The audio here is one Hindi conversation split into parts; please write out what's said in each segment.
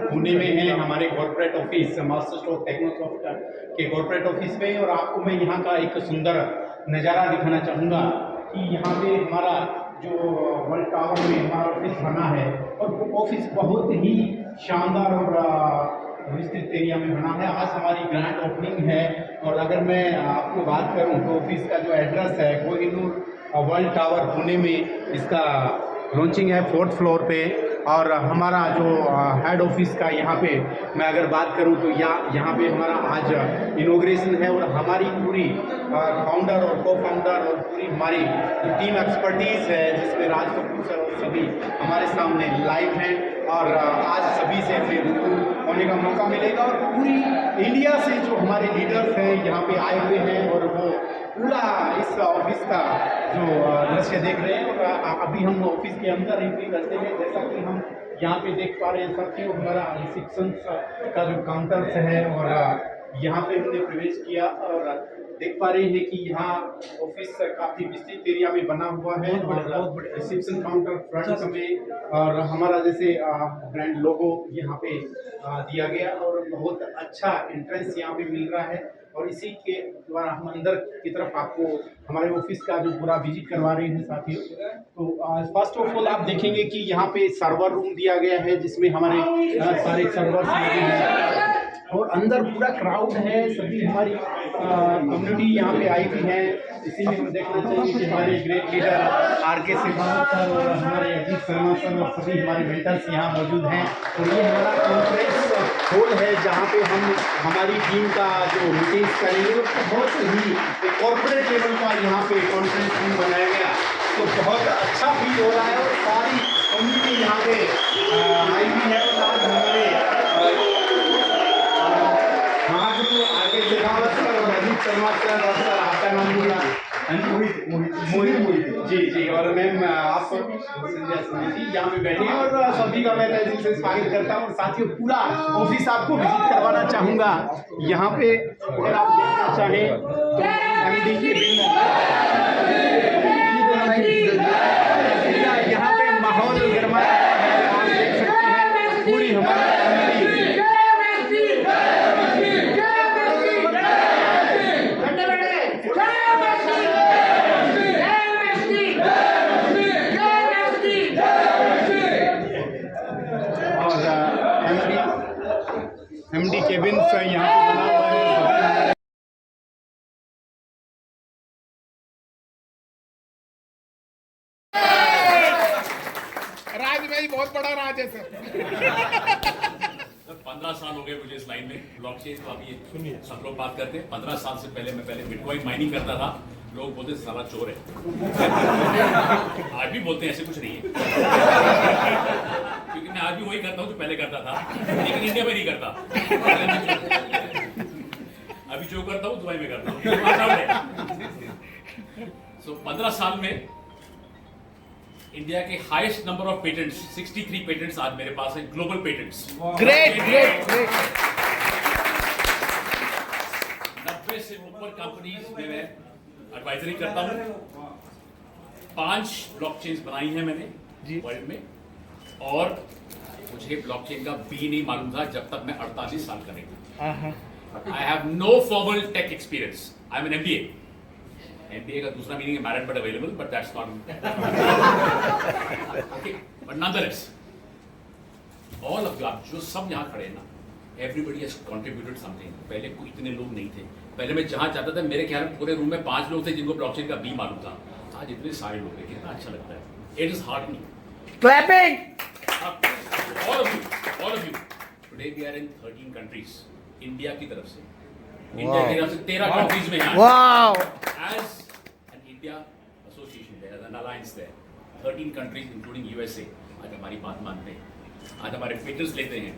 पुणे में है हमारे कॉर्पोरेट ऑफिस मास्टर स्ट्रोक टेक्नोसॉफ्ट के कॉर्पोरेट ऑफिस में, और आपको मैं यहाँ का एक सुंदर नज़ारा दिखाना चाहूँगा कि यहाँ पे हमारा जो वर्ल्ड टावर में हमारा ऑफिस बना है, और वो ऑफिस बहुत ही शानदार और विस्तृत एरिया में बना है। आज हमारी ग्रैंड ओपनिंग है, और अगर मैं आपको बात करूँ तो ऑफिस का जो एड्रेस है कोहिनूर वर्ल्ड टावर पुणे में इसका लॉन्चिंग है 4th फ्लोर पे। और हमारा जो हेड ऑफिस का यहाँ पे मैं अगर बात करूँ तो यहाँ पे हमारा आज इनॉग्रेशन है, और हमारी पूरी फाउंडर और को फाउंडर और पूरी हमारी जो टीम एक्सपर्टीज़ है जिसमें राज कपूर सर और सभी हमारे सामने लाइव हैं, और आज सभी से फिर रूबरू होने का मौका मिलेगा। और पूरी इंडिया से जो हमारे लीडर्स हैं यहाँ पे आए हुए हैं, और वो पूरा इस ऑफिस का जो दृश्य देख रहे हैं। और अभी हम ऑफिस के अंदर एंट्री करते हैं, जैसा कि हम यहाँ पे देख पा रहे हैं साथियों, हमारा रिसेप्शन का जो काउंटर्स है, और यहाँ पे हमने प्रवेश किया और देख पा रहे हैं कि यहाँ ऑफिस काफ़ी विस्तृत एरिया में बना हुआ है, और रिसेप्शन काउंटर फ्रंट में, और हमारा जैसे ब्रांड लोगो यहाँ पे दिया गया, और बहुत अच्छा एंट्रेंस यहाँ पे मिल रहा है। और इसी के द्वारा हम अंदर की तरफ आपको हमारे ऑफिस का जो पूरा विजिट करवा रहे हैं साथियों। तो फर्स्ट ऑफ ऑल आप देखेंगे कि यहाँ पे सर्वर रूम दिया गया है, जिसमें हमारे सारे सर्वर्स हैं, और अंदर पूरा क्राउड है, सभी हमारी कम्युनिटी यहाँ पे आई हुई है। इसी में हम देखना चाहिए कि हमारे great leader RK Singhania sir और हमारे अजीत शर्मा सर और सभी हमारे मेंटर्स यहाँ मौजूद हैं। और ये हमारा कॉन्फ्रेंस हॉल है जहाँ पे हम हमारी टीम का जो मीटिंग्स करेंगे, बहुत ही कॉर्पोरेट लेवल का यहाँ पे कॉन्फ्रेंस रूम बनाया गया, तो बहुत अच्छा फील हो रहा है। और सारी कम्युनिटी यहाँ पे आई हुई है, और आज हमारे शर्मा सर और सर आपका नाम बोला मोहित जी, और मैम आप संध्या जी यहाँ पे बैठे हैं, और सभी का मैं दिल से स्वागत करता हूँ। और साथियों पूरा ऑफिस आपको विजिट करवाना चाहूँगा। यहाँ पे अगर आप देखना चाहें तो MD के यहाँ पे माहौल गरमाया है, आप देख सकते हैं पूरी हमारी MD केबिन यहाँ पे बना हुआ है। राज भाई बहुत बड़ा राज है सर। 15 साल हो गए मुझे इस लाइन में, ब्लॉकचेन तो अभी सुनिए सब लोग बात करते हैं। 15 साल से पहले मैं बिटकॉइन माइनिंग करता था, लोग बोलते साला चोर है। आज भी बोलते हैं, ऐसे कुछ नहीं है, क्योंकि मैं आज भी वही करता हूँ जो पहले करता था, लेकिन इंडिया में नहीं करता। अभी जो करता हूँ दुबई में करता हूँ। सो 15 साल में इंडिया के highest number of patents 63 patents आज मेरे पास है, global patents. Great great great. 90 से ऊपर कंपनीज में मैं एडवाइजरी करता हूँ। 5 ब्लॉकचेन्स बनाई हैं मैंने वर्ल्ड में, और मुझे ब्लॉकचेन का बी नहीं मालूम था जब तक मैं 48 साल का नहीं था। I have no formal tech experience, I am an MBA। MBA का दूसरा मीनिंग है married but available, but that's not okay, but nonetheless all of you, आप जो सब यहाँ खड़े हैं ना, एवरीबडी हैज कंट्रीब्यूटेड समथिंग। पहले कोई इतने लोग नहीं थे, पहले मैं जहाँ जाता था मेरे ख्याल में पूरे रूम में 5 लोग थे जिनको ब्लॉकचेन का बी मालूम था। आज इतने सारे लोग हैं, कितना अच्छा लगता है। It is hardening. Clapping. all of you today we are in 13 countries, India की तरफ से, इंडिया की तरफ से 13 कंट्रीज में हैं। Wow. As an India association there, as an alliance there, 13 countries including USA आज हमारी बात मानते हैं, आज हमारे पेटेंट्स लेते हैं।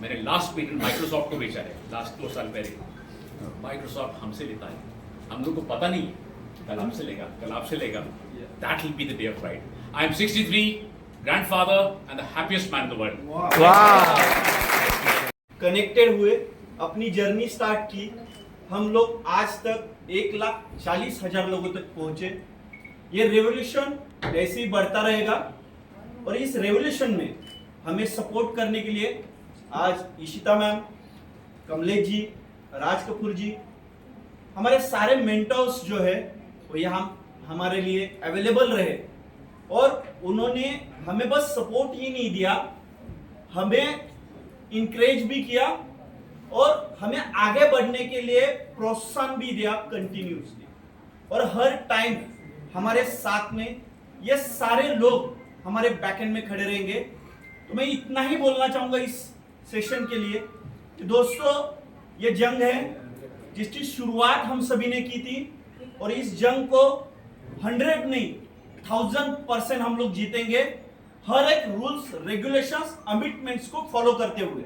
मैंने लास्ट पेटेंट माइक्रोसॉफ्ट को बेचा है लास्ट 2 साल पहले। माइक्रोसॉफ्ट हमसे लेता है, हम लोग को पता नहीं है, कल हमसे लेगा, कल आपसे लेगा। That will be the day of pride. I am 63, grandfather and the happiest man in the world. Connected हुए, अपनी जर्नी स्टार्ट की। हम लोग आज तक 1,40,000 लोगों तक पहुंचे। ये रेवोल्यूशन ऐसे ही बढ़ता रहेगा, और इस रेवोल्यूशन में हमें सपोर्ट करने के लिए आज ईशिता मैम, कमलेश जी, राज कपूर जी, हमारे सारे मेंटर्स जो है वो यहाँ हमारे लिए अवेलेबल रहे और उन्होंने हमें बस सपोर्ट ही नहीं दिया, हमें इंकरेज भी किया और हमें आगे बढ़ने के लिए प्रोत्साहन भी दिया कंटिन्यूसली। और हर टाइम हमारे साथ में ये सारे लोग हमारे बैकएंड में खड़े रहेंगे। तो मैं इतना ही बोलना चाहूंगा इस सेशन के लिए कि दोस्तों, ये जंग है जिसकी शुरुआत हम सभी ने की थी और इस जंग को 100 नहीं 1000% हम लोग जीतेंगे, हर एक रूल्स रेगुलेशंस कमिटमेंट्स को फॉलो करते हुए।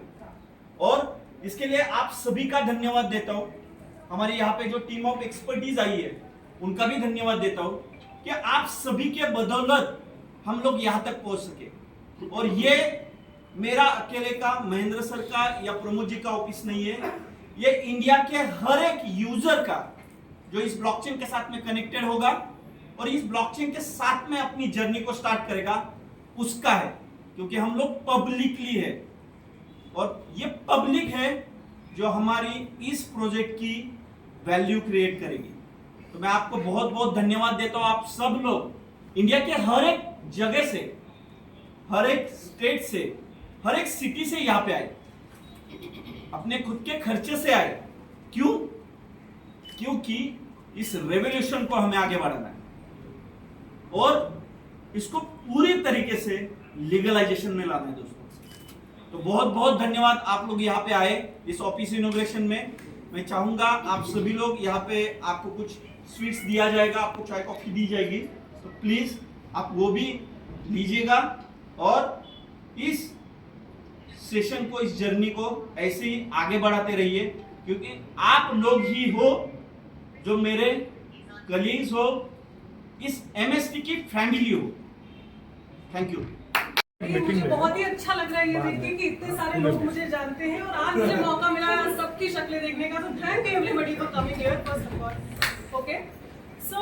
और इसके लिए आप सभी का धन्यवाद देता हूं। हमारे यहाँ पे जो टीम ऑफ एक्सपर्टीज आई है उनका भी धन्यवाद देता हूं कि आप सभी के बदौलत हम लोग यहाँ तक पहुंच सके। और ये मेरा अकेले का, महेंद्र सर का या प्रमोद जी का ऑफिस नहीं है, ये इंडिया के हर एक यूजर का जो इस ब्लॉकचेन के साथ में कनेक्टेड होगा और इस ब्लॉकचेन के साथ में अपनी जर्नी को स्टार्ट करेगा उसका है, क्योंकि हम लोग पब्लिकली है और ये पब्लिक है जो हमारी इस प्रोजेक्ट की वैल्यू क्रिएट करेगी। तो मैं आपको बहुत बहुत धन्यवाद देता हूं। आप सब लोग इंडिया के हर एक जगह से, हर एक स्टेट से, हर एक सिटी से यहाँ पे आए, अपने खुद के खर्चे से आए। क्यों? क्योंकि इस रेवोल्यूशन को हमें आगे बढ़ाना है और इसको पूरी तरीके से लीगलाइजेशन में लाना है दोस्तों। तो बहुत बहुत धन्यवाद आप लोग यहाँ पे आए इस ऑफिस इनॉग्रेशन में। मैं चाहूंगा आप सभी लोग यहाँ पे, आपको कुछ स्वीट्स दिया जाएगा, आपको चाय कॉफी दी जाएगी, तो प्लीज आप वो भी लीजिएगा और इस सेशन को, इस जर्नी को ऐसे ही आगे बढ़ाते रहिए, क्योंकि आप लोग ही हो जो मेरे कलीग्स हो, इस एमएसटी की फैमिली हो। Thank you. मुझे बहुत ही अच्छा लग रहा है ये देख के कि इतने सारे लोग मुझे जानते हैं और आज मुझे मौका मिला है सबकी शक्लें देखने का। तो thank you everybody for coming here first of all. Okay, so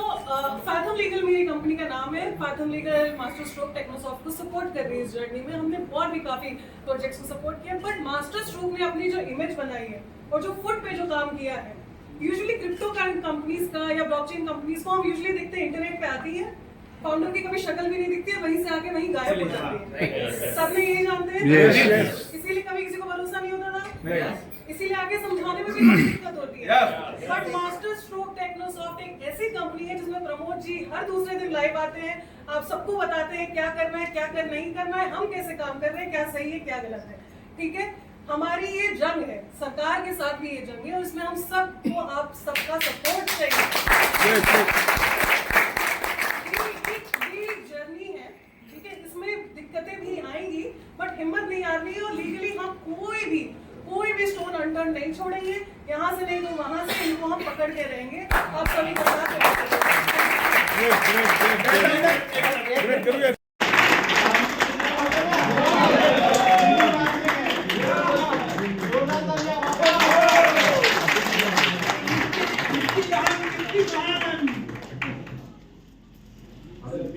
fathom legal मेरी कंपनी का नाम है। फैथम लीगल मास्टर स्ट्रोक टेक्नोसॉफ्ट को सपोर्ट कर रही है इस जर्नी में। हमने और भी काफी प्रोजेक्ट्स को सपोर्ट किया, बट मास्टर स्ट्रोक ने अपनी जो इमेज बनाई है और जो फुट पे जो काम किया है, यूजुअली क्रिप्टो कंपनीज का या ब्लॉकचेन कंपनीज को हम यूजुअली देखते हैं इंटरनेट पे आती है, फाउंडर की कभी शक्ल भी नहीं दिखती है, वहीं से आके वहीं गायब हो जाती है। सब ने यही जानते हैं, इसीलिए कभी किसी को भरोसा नहीं होता था, इसीलिए आगे समझाने में भी बड़ी दिक्कत होती है। बट मास्टर स्ट्रोक टेक्नोसॉफ्ट एक ऐसी कंपनी है जिसमें प्रमोद जी हर दूसरे दिन लाइव आते हैं, आप सबको बताते हैं क्या करना है, क्या कर नहीं करना है, हम कैसे काम कर रहे हैं, क्या सही है, क्या गलत है। ठीक है, हमारी ये जंग है, सरकार के साथ भी ये जंग है और इसमें हम सबको, आप सबका सपोर्ट चाहिए। जर्नी है, ठीक है, इसमें दिक्कतें भी आएंगी, बट हिम्मत नहीं हारनी है और लीगली हम कोई भी स्टोन अनटर्न नहीं छोड़ेंगे। यहाँ से नहीं तो वहां से इनको हम पकड़ के रहेंगे। आप सभी का साथ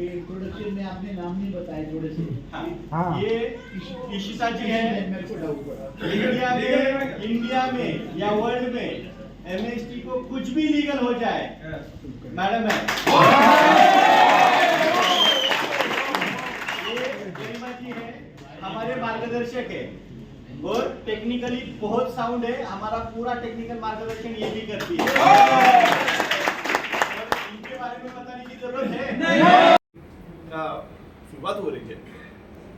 इंट्रोडक्शन में आपने नाम नहीं बताया थोड़े से। हाँ। ये ईशिता जी है। मेरे को डाउट पड़ा। इंडिया में या वर्ल्ड में एमएसटी को कुछ भी लीगल हो जाए, मैडम है। ये गरिमा जी है, हमारे मार्गदर्शक है और टेक्निकली बहुत साउंड है, हमारा पूरा टेक्निकल मार्गदर्शन ये भी करती है। इनके बारे में बताने की जरूरत है नहीं। शुरुआत हो रही है,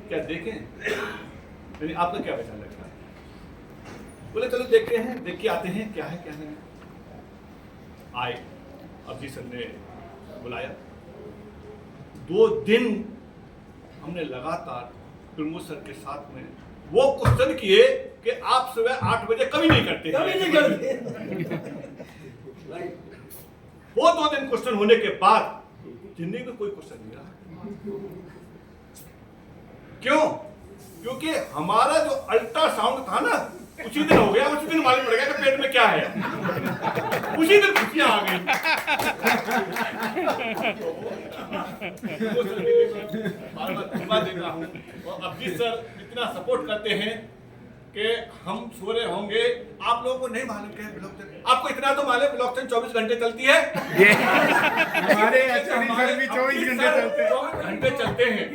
क्या देखें? आपका क्या पहचान लगता है? बोले चलो देखते हैं, देख के आते हैं क्या है क्या नहीं। आए, अभी सर ने बुलाया, 2 दिन हमने लगातार प्रमोद सर के साथ में वो क्वेश्चन किए कि आप सुबह 8 बजे कभी नहीं करते। वो 2 दिन क्वेश्चन होने के बाद जिंदगी में कोई क्वेश्चन नहीं रहा। क्यों? क्योंकि हमारा जो अल्ट्रासाउंड था ना, उसी दिन हो गया, उसी दिन मालूम पड़ गया कि पेट में क्या है, उसी दिन खुशियां आ गई। बार बार देख रहा हूं और अभी सर इतना सपोर्ट करते हैं कि हम सो रहे होंगे, आप लोगों को नहीं मालूम क्या है ब्लॉकचेन। आपको इतना तो मालूम ब्लॉकचेन 24 घंटे चलती है। हमारे HOD सर भी 24 घंटे चलते हैं। 24 घंटे चलते हैं।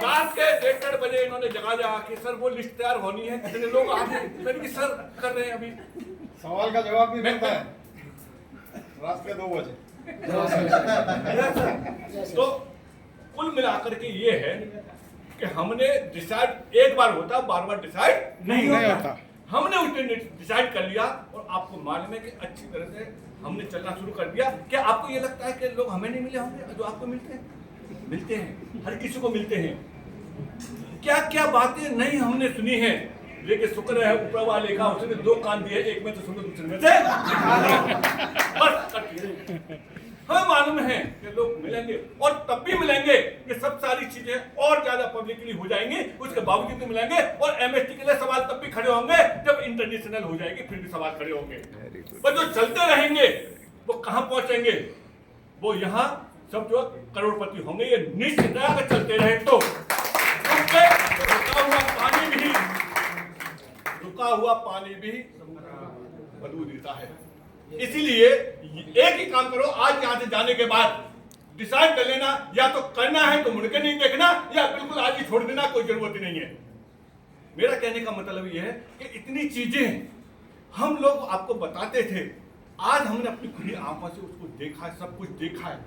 रात के 1:30 बजे इन्होंने जगा के सर वो लिस्ट तैयार होनी है, कितने लोग आ गए। मैंने कहा सर कर रहे हैं अभी। सवाल का जवाब भी मिलता है रात के 2 बजे। तो कुल मिलाकर के ये है कि हमने डिसाइड एक बार होता, बार-बार डिसाइड नहीं होता। हमने उस दिन डिसाइड कर लिया और आपको मालूम है कि अच्छी तरह से हमने चलना शुरू कर दिया। क्या आपको ये लगता है कि लोग हमें नहीं मिले होंगे जो आपको मिलते हैं? मिलते हैं, हर किसी को मिलते हैं। क्या क्या बातें नहीं हमने सुनी है, लेकिन शुक्र है ऊपर वाले का, उसने 2 कान दिए, एक में तो सुनो, दूसरे में से बस हमें मालूम है कि लोग मिलेंगे और तब भी मिलेंगे कि सब सारी चीजें और ज्यादा पब्लिकली हो जाएंगी, उसके बावजूद भी मिलेंगे। और एमएसटी के लिए सवाल तब भी खड़े होंगे जब इंटरनेशनल हो जाएगी, फिर भी सवाल खड़े होंगे। पर जो चलते रहेंगे वो कहां पहुंचेंगे? वो यहाँ सब जो करोड़पति होंगे, ये निश्चित है अगर चलते रहे तो। रुका हुआ पानी भी बदबू देता है। इसीलिए एक ही काम करो, आज यहाँ से जाने के बाद डिसाइड कर लेना, या तो करना है तो मुड़ के नहीं देखना, या बिल्कुल आज ही छोड़ देना, कोई जरूरत ही नहीं है। मेरा कहने का मतलब ये है कि इतनी चीजें हम लोग आपको बताते थे, आज हमने अपनी खुली आंखों से उसको देखा है, सब कुछ देखा है।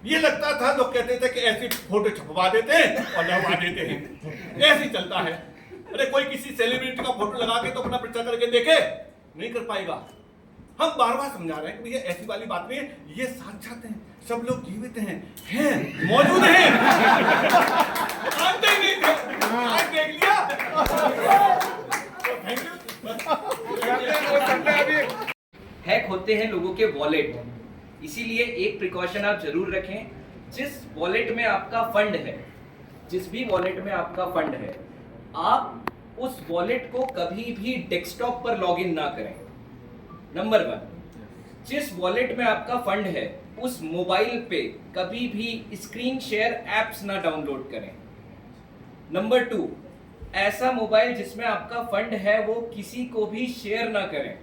ये लगता था, लोग कहते थे कि ऐसी फोटो छपवा देते हैं और लगवा देते हैं, ऐसे ही चलता है। अरे कोई किसी सेलिब्रिटी का फोटो लगा के तो अपना प्रचार करके देखे, नहीं कर पाएगा। हम बार बार समझा रहे हैं कि भैया ऐसी वाली बात नहीं है, ये साक्षात हैं, सब लोग जीवित हैं, मौजूद हैं। जानते ही नहीं थे, आज देख लिया। Thank you. हैक होते हैं लोगों के वॉलेट, इसीलिए एक प्रिकॉशन आप जरूर रखें। जिस वॉलेट में आपका फंड है, जिस भी वॉलेट में आपका फंड है, आप उस वॉलेट को कभी भी डेस्कटॉप पर लॉगिन ना करें। नंबर 1, जिस वॉलेट में आपका फंड है उस मोबाइल पे कभी भी स्क्रीन शेयर एप्स ना डाउनलोड करें। नंबर 2, ऐसा मोबाइल जिसमें आपका फंड है वो किसी को भी शेयर ना करें।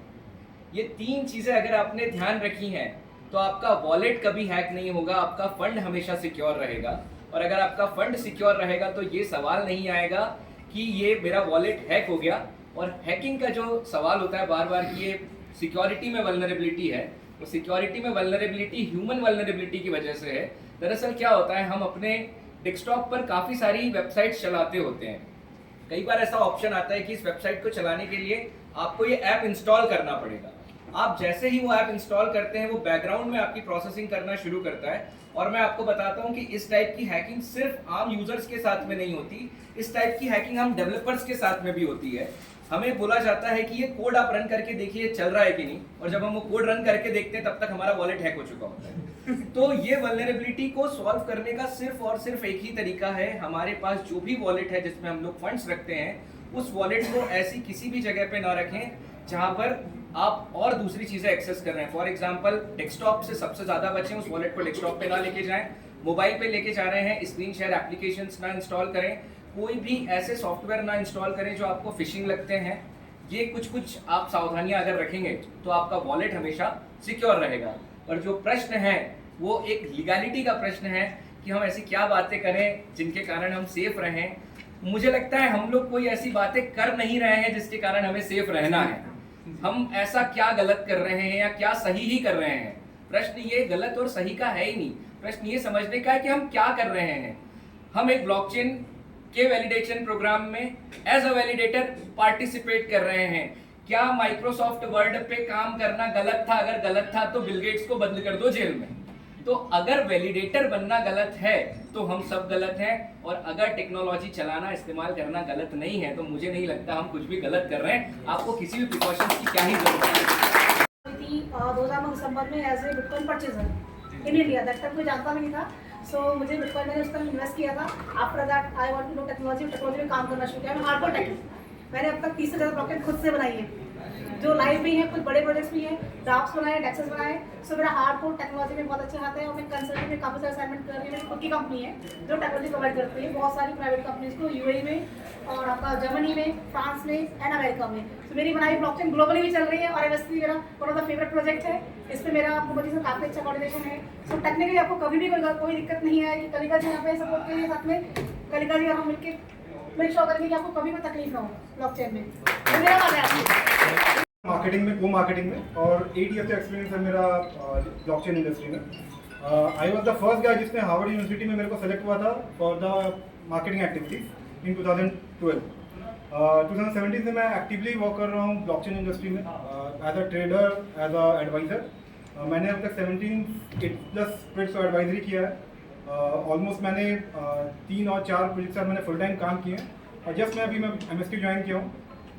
ये 3 चीजें अगर आपने ध्यान रखी हैं तो आपका वॉलेट कभी हैक नहीं होगा, आपका फंड हमेशा सिक्योर रहेगा। और अगर आपका फंड सिक्योर रहेगा तो ये सवाल नहीं आएगा कि ये मेरा वॉलेट हैक हो गया। और हैकिंग का जो सवाल होता है बार बार कि ये सिक्योरिटी में वल्नरेबिलिटी है, तो सिक्योरिटी में वल्नरेबिलिटी ह्यूमन वल्नरेबिलिटी की वजह से है। दरअसल क्या होता है, हम अपने डेस्कटॉप पर काफ़ी सारी वेबसाइट्स चलाते होते हैं। कई बार ऐसा ऑप्शन आता है कि इस वेबसाइट को चलाने के लिए आपको ये ऐप इंस्टॉल करना पड़ेगा। आप जैसे ही वो ऐप इंस्टॉल करते हैं वो बैकग्राउंड में आपकी प्रोसेसिंग करना शुरू करता है। और मैं आपको बताता हूँ कि इस टाइप की हैकिंग सिर्फ आम यूजर्स के साथ में नहीं होती, इस टाइप की हैकिंग हम डेवलपर्स के साथ में भी होती है। हमें बोला जाता है कि ये कोड आप रन करके देखिए चल रहा है कि नहीं, और जब हम वो कोड रन करके देखते हैं तब तक हमारा वॉलेट हैक हो चुका होता है। तो ये वल्नरेबिलिटी को सॉल्व करने का सिर्फ और सिर्फ एक ही तरीका है, हमारे पास जो भी वॉलेट है जिसमें हम लोग फंड्स रखते हैं उस वॉलेट को ऐसी किसी भी जगह पे ना रखें जहां पर आप और दूसरी चीजें एक्सेस कर रहे हैं। फॉर एग्जांपल डेस्कटॉप से सबसे ज्यादा बचें, उस वॉलेट को डेस्कटॉप पे ना लेके जाएं। मोबाइल पे लेके जा रहे हैं, स्क्रीन शेयर एप्लीकेशंस ना इंस्टॉल करें, कोई भी ऐसे सॉफ्टवेयर ना इंस्टॉल करें जो आपको फिशिंग लगते हैं। ये कुछ आप सावधानियां अगर रखेंगे तो आपका वॉलेट हमेशा सिक्योर रहेगा। और जो प्रश्न है वो एक लीगैलिटी का प्रश्न है कि हम ऐसी क्या बातें करें जिनके कारण हम सेफ रहें। मुझे लगता है हम लोग कोई ऐसी बातें कर नहीं रहे हैं जिसके कारण हमें सेफ रहना है। हम ऐसा क्या गलत कर रहे हैं या क्या सही ही कर रहे हैं। प्रश्न ये गलत और सही का है ही नहीं, प्रश्न ये समझने का है कि हम क्या कर रहे हैं। हम एक ब्लॉकचेन के वैलिडेशन प्रोग्राम में एज अ वैलिडेटर पार्टिसिपेट कर रहे हैं। क्या माइक्रोसॉफ्ट वर्ड पे काम करना गलत था? अगर गलत था तो बिल गेट्स को बंद कर दो जेल में। तो अगर वैलिडेटर बनना गलत है तो हम सब गलत हैं, और अगर टेक्नोलॉजी चलाना इस्तेमाल करना गलत नहीं है तो मुझे नहीं लगता हम कुछ भी गलत कर रहे हैं। आपको किसी भी प्रिकॉशंस की क्या ही जरूरत है। 2009 दिसंबर में as a bitcoin purchaser in India, that तक कोई जानता नहीं था। सो मुझे बिटकॉइन मैंने उस टाइम इन्वेस्ट किया था। After that I want to know technology में काम करना शुरू किया। मैं हार्डकोर टेक, मैंने अब तक 30 से ज़्यादा ब्लॉकचेन खुद से बनाई है। जो लाइव भी है, कुछ बड़े प्रोजेक्ट्स भी हैं, ड्राफ्ट्स बनाए, डेक्सेस बनाए। सो मेरा हार्डकोर टेक्नोलॉजी में बहुत अच्छा आता है और मैं कंसल्टिंग में काफ़ी सारे असाइनमेंट कर रही हूँ। मेरी खुद की कंपनी है जो टेक्नोलॉजी प्रोवाइड करती है बहुत सारी प्राइवेट कंपनीज को, यूएई में और आपका जर्मनी में, फ्रांस में एंड अमेरिका में। तो मेरी बनाई ब्लॉकचेन ग्लोबली भी चल रही है और एमएसपी मेरा one of the favourite project है। इस पर मेरा मोदी से काफ़ी अच्छा कोऑर्डिनेशन है। सो टेक्निकली आपको कभी भी कोई दिक्कत नहीं आएगी। कलिका जी यहाँ पे सपोर्ट के लिए साथ में, कलिका जी और हम मिलकर मेक श्योर करेंगे कि आपको कभी कोई तकलीफ ना हो ब्लॉकचेन में। तो मेरा बात है आपसे मार्केटिंग में, को मार्केटिंग में, और 8 ईयर का एक्सपीरियंस है मेरा ब्लॉकचेन इंडस्ट्री में। I was the first guy जिसने हार्वर्ड यूनिवर्सिटी में मेरे को सेलेक्ट हुआ था for the marketing activities in 2012। 2017 से मैं एक्टिवली वर्क कर रहा हूँ ब्लॉकचेन इंडस्ट्री में as a trader, as a adviser. मैंने अब तक 17+ स्प्रिट्स को एडवाइजरी किया है। ऑलमोस्ट मैंने 3 और 4 प्रोजेक्ट से मैंने फुल टाइम काम किए हैं। और जस्ट मैं MSQ ज्वाइन किया हूँ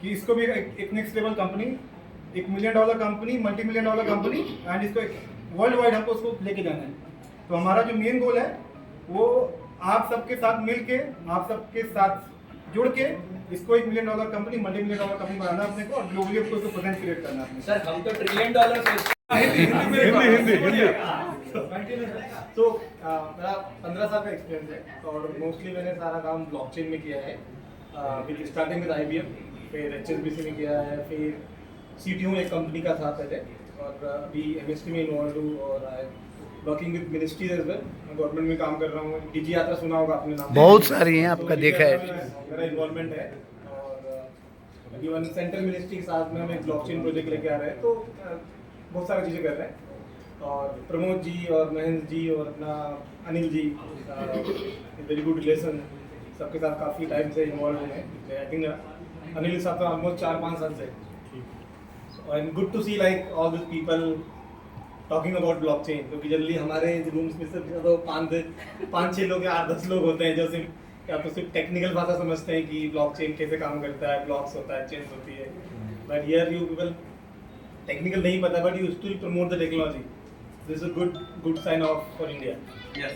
कि इसको भी एक next level company, $1 million company, $multi-million company, and इसको एक वर्ल्ड वाइड हमको उसको लेके जाना है। तो हमारा जो मेन गोल है वो आप सबके साथ मिल के, आप सबके साथ जुड़ के इसको $1 मिलियन कंपनी, $multi-million कंपनी बनाना है अपने को, और ग्लोबली उसको प्रेजेंस क्रिएट करना है। सर हम तो $1 ट्रिलियन सोचते तो मेरा 15 साल का एक्सपीरियंस है और मोस्टली मैंने सारा काम ब्लॉकचेन में किया है। स्टार्टिंग विद IBM, फिर HSBC में किया है, फिर CTO एक कंपनी का था पहले, और अभी MST में इन्वॉल्व हूँ और working with ministries as well. मैं गवर्नमेंट में काम कर रहा हूँ। DG यात्रा सुना होगा आपने नाम, बहुत सारी हैं, आपका तो देखा है। मेरा इन्वॉल्वमेंट है। और इवन सेंट्रल मिनिस्ट्री के साथ में हम एक ब्लॉकचेन प्रोजेक्ट लेके आ रहे हैं, तो बहुत सारी चीज़ें कर रहे हैं। और प्रमोद जी और महेंद्र जी और अपना Anil ji, very good relation, सबके साथ काफ़ी टाइम से इन्वॉल्व हैं। आई थिंक अनिल के साथ तो ऑलमोस्ट 4-5 साल से। And good to see like all this people talking about blockchain, क्योंकि जल्दी हमारे रूम्स में सिर्फ तो 5-6 लोग या 8-10 लोग होते हैं जो सिर्फ या तो सिर्फ टेक्निकल भाषा समझते हैं कि ब्लॉकचेन कैसे काम करता है, ब्लॉक्स होता है, चेन्स होती है। But here you people technical नहीं पता, but you still promote the technology. This is a good sign of for India. Yes